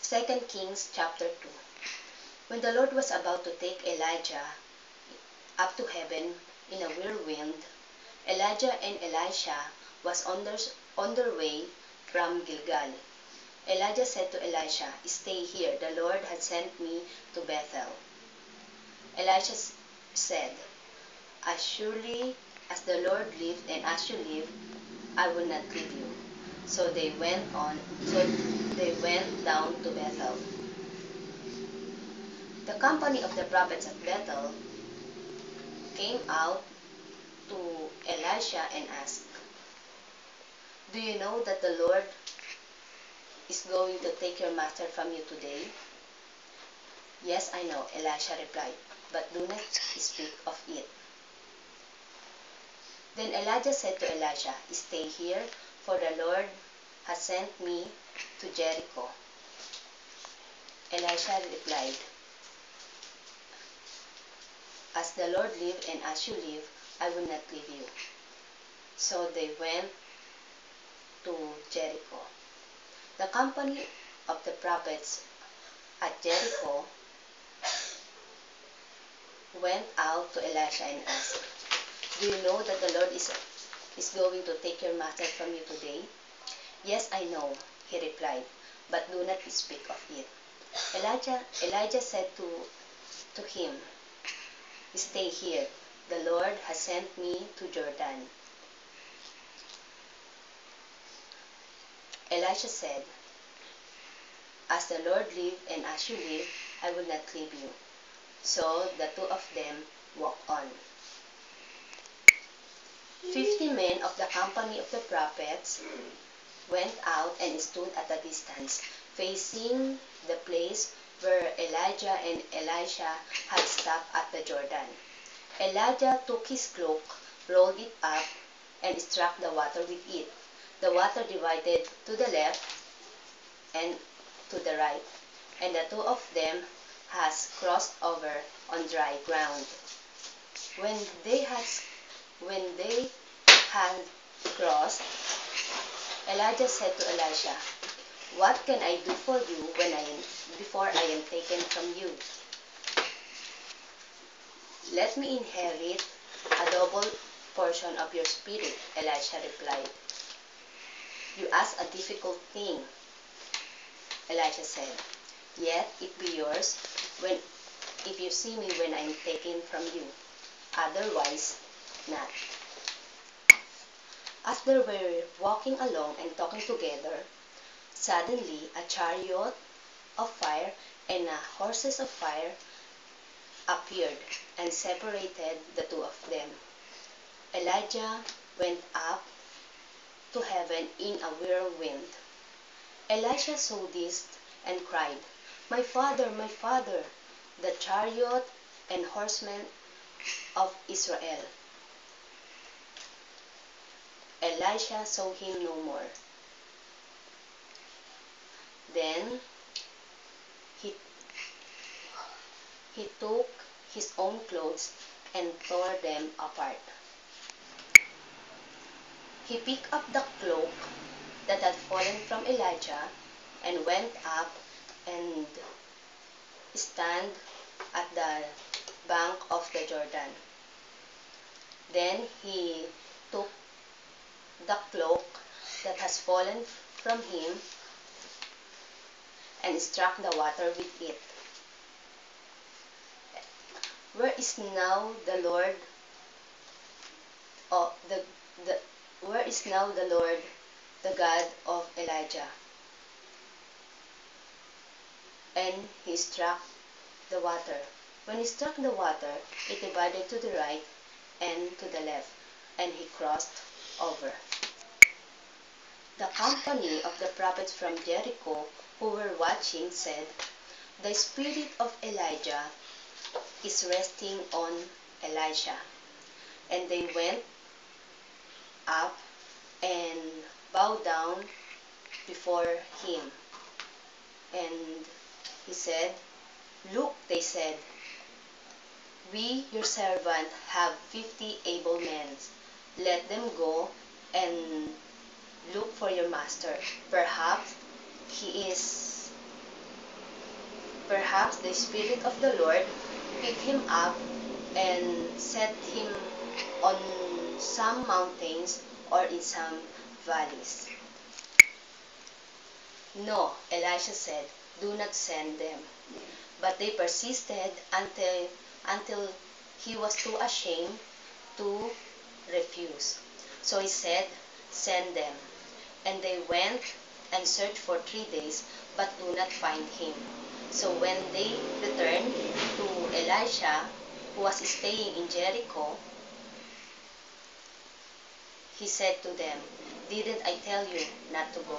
2 Kings chapter 2. When the Lord was about to take Elijah up to heaven in a whirlwind, Elijah and Elisha was on their way from Gilgal. Elijah said to Elisha, "Stay here, the Lord has sent me to Bethel." Elisha said, "As surely as the Lord lives and as you live, I will not leave you." So they went down to Bethel. The company of the prophets at Bethel came out to Elisha and asked, "Do you know that the Lord is going to take your master from you today?" "Yes, I know," Elisha replied, "but do not speak of it." Then Elijah said to Elisha, "Stay here, for the Lord has sent me to Jericho." Elisha replied, "As the Lord lives and as you live, I will not leave you." So they went to Jericho. The company of the prophets at Jericho went out to Elisha and asked, "Do you know that the Lord is going to take your master from you today?" "Yes, I know," he replied, "but do not speak of it." Elijah said to him, "Stay here. The Lord has sent me to Jordan." Elisha said, "As the Lord lives and as you live, I will not leave you." So the two of them walked on. 50 men of the company of the prophets went out and stood at a distance, facing the place where Elijah and Elisha had stopped at the Jordan. Elijah took his cloak, rolled it up, and struck the water with it. The water divided to the left and to the right, and the two of them has crossed over on dry ground. When they had crossed, Elijah said to Elisha, "What can I do for you before I am taken from you?" "Let me inherit a double portion of your spirit," Elisha replied. "You ask a difficult thing," Elisha said. "Yet it be yours if you see me when I am taken from you. Otherwise, not." As they were walking along and talking together, suddenly a chariot of fire and horses of fire appeared and separated the two of them. Elijah went up to heaven in a whirlwind. Elisha saw this and cried, my father, the chariot and horsemen of Israel." Elisha saw him no more. Then he took his own clothes and tore them apart. He picked up the cloak that had fallen from Elijah and went up and stand at the bank of the Jordan. Then he took the cloak that has fallen from him and struck the water with it. Where is now the Lord? Where is now the Lord, the God of Elijah? And he struck the water. When he struck the water, it divided to the right and to the left, and he crossed over. The company of the prophets from Jericho who were watching said, "The spirit of Elijah is resting on Elisha." And they went up and bowed down before him. And he said, "Look," they said, "we, your servant, have 50 able men. Let them go and look for your master. Perhaps he is Perhaps the Spirit of the Lord picked him up and set him on some mountains or in some valleys. No, Elisha said, do not send them. But they persisted until he was too ashamed to refuse. So he said, send them. And they went and searched for 3 days, but do not find him. So when they returned to Elisha, who was staying in Jericho, he said to them, didn't I tell you not to go?